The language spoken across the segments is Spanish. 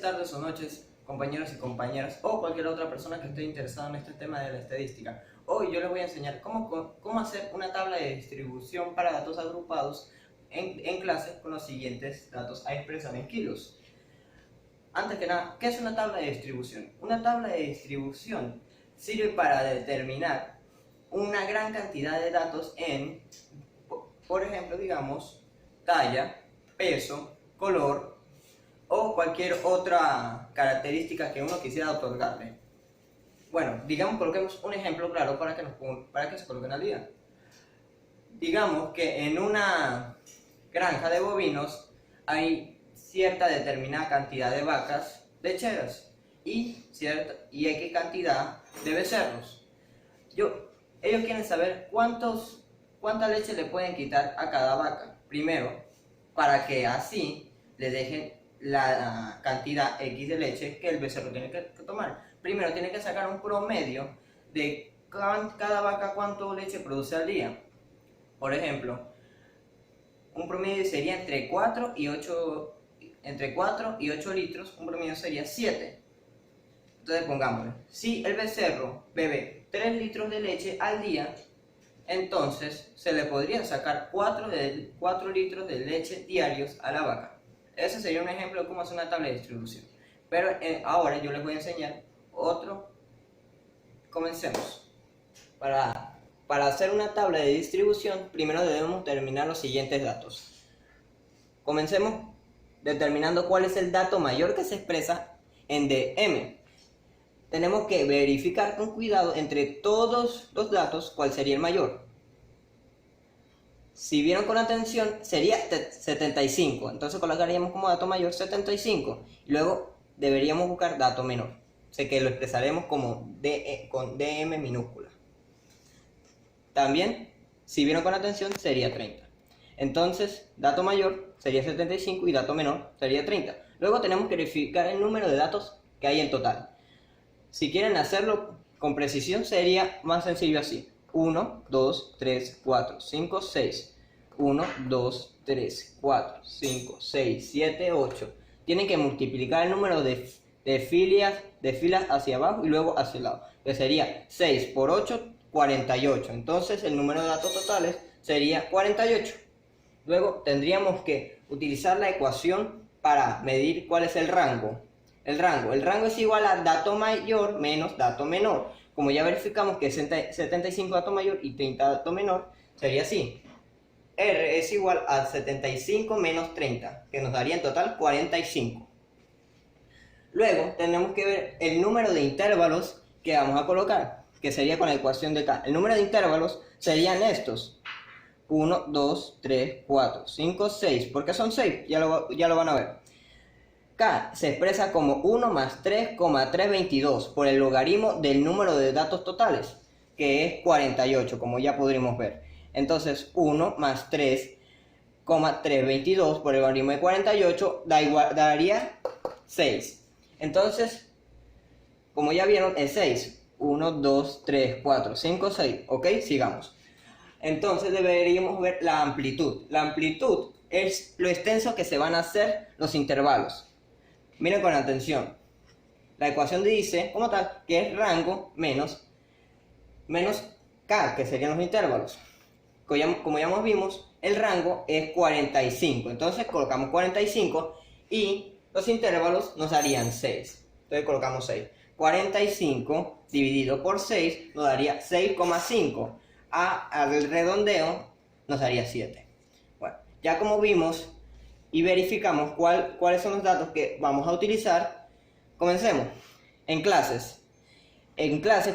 tardes o noches, compañeros y compañeras, o cualquier otra persona que esté interesada en este tema de la estadística. Hoy yo les voy a enseñar cómo hacer una tabla de distribución para datos agrupados en clase con los siguientes datos a expresar en kilos. Antes que nada, ¿qué es una tabla de distribución? Una tabla de distribución sirve para determinar una gran cantidad de datos en, por ejemplo, digamos, talla, peso, color o cualquier otra característica que uno quisiera otorgarle. Bueno, digamos, coloquemos un ejemplo claro para que se coloquen al día. Digamos que en una granja de bovinos hay cierta determinada cantidad de vacas lecheras y X cantidad de becerros. Ellos quieren saber cuánta leche le pueden quitar a cada vaca. Primero, para que así le dejen la cantidad X de leche que el becerro tiene que tomar. Primero tiene que sacar un promedio de cada vaca cuánto leche produce al día. Por ejemplo, un promedio sería entre 4 y 8 litros, un promedio sería 7. Entonces pongámosle, si el becerro bebe 3 litros de leche al día, entonces se le podría sacar 4 litros de leche diarios a la vaca. Ese sería un ejemplo de cómo hacer una tabla de distribución. Pero ahora yo les voy a enseñar otro. Comencemos. Para hacer una tabla de distribución, primero debemos determinar los siguientes datos. Comencemos determinando cuál es el dato mayor que se expresa en dm. Tenemos que verificar con cuidado entre todos los datos cuál sería el mayor. Si vieron con atención, sería 75. Entonces colocaríamos como dato mayor 75. Y luego deberíamos buscar dato menor. Sé que lo expresaremos como con dm minúscula. También, si vieron con atención, sería 30. Entonces, dato mayor sería 75 y dato menor sería 30. Luego tenemos que verificar el número de datos que hay en total. Si quieren hacerlo con precisión, sería más sencillo así. 1, 2, 3, 4, 5, 6. 1, 2, 3, 4, 5, 6, 7, 8. Tienen que multiplicar el número de filas hacia abajo y luego hacia el lado. Que sería 6 por 8, 48. Entonces el número de datos totales sería 48. Luego tendríamos que utilizar la ecuación para medir cuál es el rango. El rango es igual a dato mayor menos dato menor. Como ya verificamos que es 75 dato mayor y 30 dato menor, sería así. R es igual a 75 menos 30, que nos daría en total 45. Luego tenemos que ver el número de intervalos que vamos a colocar, que sería con la ecuación de K. El número de intervalos serían estos. 1, 2, 3, 4, 5, 6. ¿Por qué son 6? Ya lo van a ver. K se expresa como 1 más 3,322 por el logaritmo del número de datos totales, que es 48, como ya podremos ver. Entonces 1 más 3,322 por el logaritmo de 48 daría 6. Entonces, como ya vieron, es 6. 1, 2, 3, 4, 5, 6. ¿Ok? Sigamos. Entonces deberíamos ver la amplitud. La amplitud es lo extenso que se van a hacer los intervalos. Miren con atención. La ecuación dice, como tal, que es rango menos K, que serían los intervalos. Como ya vimos, el rango es 45. Entonces colocamos 45 y los intervalos nos darían 6. Entonces colocamos 6. 45 dividido por 6 nos daría 6,5. Al redondeo nos daría 7. Bueno, ya como vimos y verificamos cuáles son los datos que vamos a utilizar, comencemos. En clases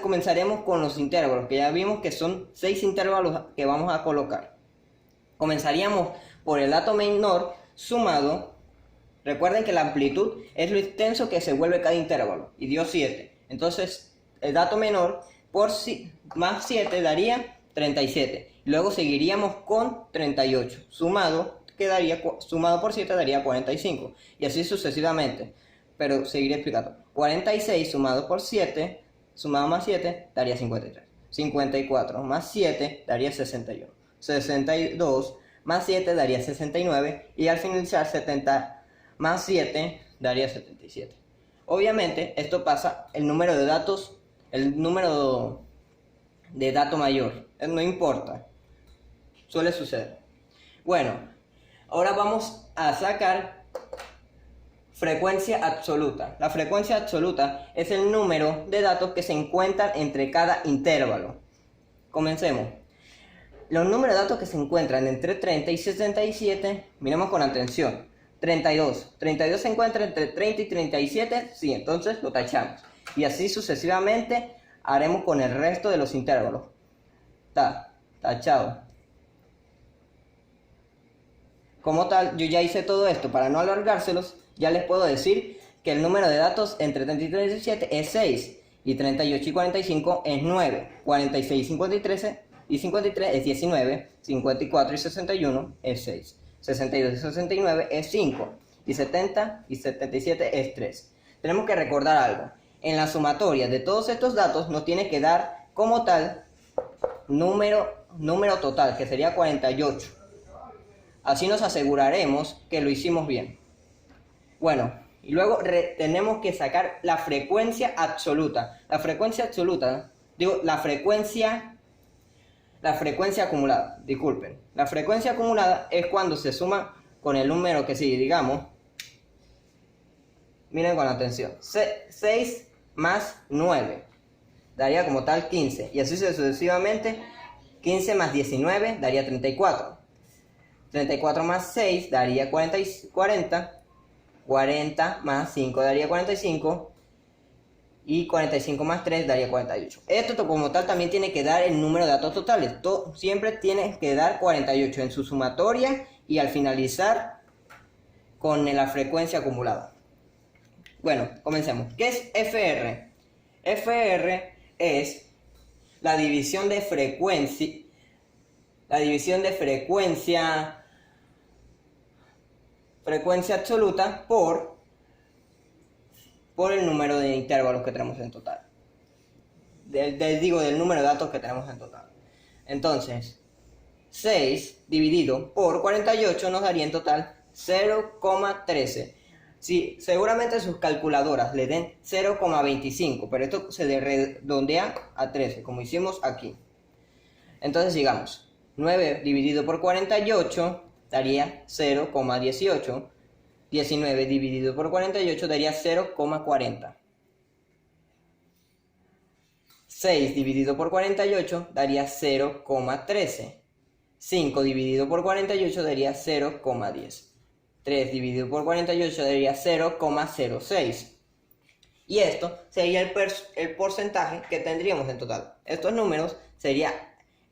comenzaremos con los intervalos, que ya vimos que son 6 intervalos que vamos a colocar. Comenzaríamos por el dato menor sumado. Recuerden que la amplitud es lo extenso que se vuelve cada intervalo, y dio 7. Entonces el dato menor más 7 daría 37. Luego seguiríamos con 38 sumado por 7 daría 45, y así sucesivamente, pero seguiré explicando. 46 sumado por 7 sumado más 7 daría 53. 54 más 7 daría 61. 62 más 7 daría 69, y al finalizar 70 más 7 daría 77. Obviamente, esto pasa el número de datos, el número de dato mayor. No importa. Suele suceder. Bueno, ahora vamos a sacar frecuencia absoluta. La frecuencia absoluta es el número de datos que se encuentran entre cada intervalo. Comencemos. Los números de datos que se encuentran entre 30 y 67, miremos con atención. 32. 32 se encuentra entre 30 y 37, sí, entonces lo tachamos. Y así sucesivamente haremos con el resto de los intervalos. Tachado. Como tal, yo ya hice todo esto. Para no alargárselos, ya les puedo decir que el número de datos entre 30 y 37 es 6. Y 38 y 45 es 9. 46 y 53 es 19. 54 y 61 es 6. 62 y 69 es 5. Y 70 y 77 es 3. Tenemos que recordar algo. En la sumatoria de todos estos datos nos tiene que dar como tal número total, que sería 48. Así nos aseguraremos que lo hicimos bien. Bueno, y luego tenemos que sacar la frecuencia absoluta. La frecuencia absoluta, digo, la frecuencia acumulada, disculpen. La frecuencia acumulada es cuando se suma con el número que sigue, digamos. Miren con atención. 6 más 9 daría como tal 15. Y así sucesivamente. 15 más 19 daría 34. 34 más 6 daría 40. 40 más 5 daría 45. Y 45 más 3 daría 48. Esto como tal también tiene que dar el número de datos totales. Siempre tiene que dar 48 en su sumatoria y al finalizar con la frecuencia acumulada. Bueno, comencemos. ¿Qué es FR? FR es la división de frecuencia. Frecuencia absoluta por el número de intervalos que tenemos en total. Del número de datos que tenemos en total. Entonces, 6 dividido por 48 nos daría en total 0,13. Sí, seguramente sus calculadoras le den 0,25, pero esto se redondea a 13, como hicimos aquí. Entonces, digamos, 9 dividido por 48 daría 0,18. 19 dividido por 48 daría 0,40. 6 dividido por 48 daría 0,13. 5 dividido por 48 daría 0,10. 3 dividido por 48 daría 0,06. Y esto sería el porcentaje que tendríamos en total. Estos números sería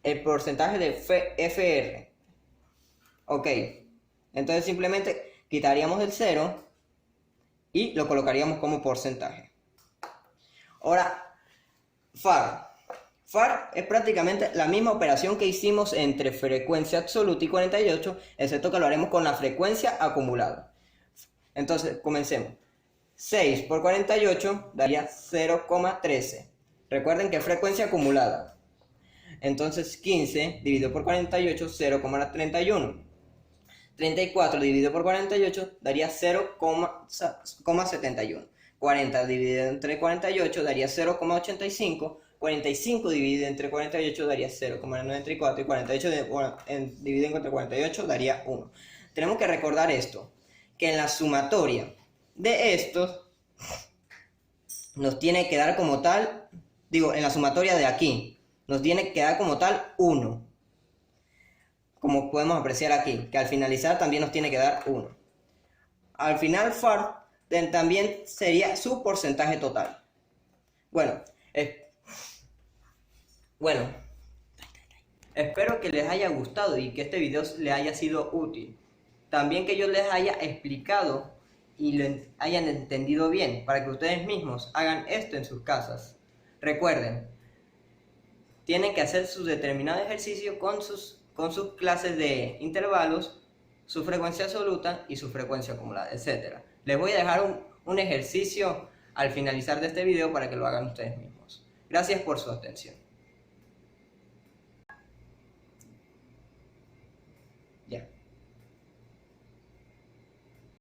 el porcentaje de FR. Ok, entonces simplemente quitaríamos el 0 y lo colocaríamos como porcentaje. Ahora, FAR. FAR es prácticamente la misma operación que hicimos entre frecuencia absoluta y 48, excepto que lo haremos con la frecuencia acumulada. Entonces, comencemos. 6 por 48 daría 0,13. Recuerden que es frecuencia acumulada. Entonces, 15 dividido por 48, 0,31. 34 dividido por 48 daría 0,71. 40 dividido entre 48 daría 0,85. 45 dividido entre 48 daría 0,94 y 48 dividido entre 48 daría 1. Tenemos que recordar esto, que en la sumatoria de estos nos tiene que dar como tal, en la sumatoria de aquí, nos tiene que dar como tal 1. Como podemos apreciar aquí, que al finalizar también nos tiene que dar 1. Al final FAR también sería su porcentaje total. Bueno, espero que les haya gustado y que este video les haya sido útil. También que yo les haya explicado y lo hayan entendido bien, para que ustedes mismos hagan esto en sus casas. Recuerden, tienen que hacer su determinado ejercicio con sus clases de intervalos, su frecuencia absoluta y su frecuencia acumulada, etc. Les voy a dejar un ejercicio al finalizar de este video para que lo hagan ustedes mismos. Gracias por su atención.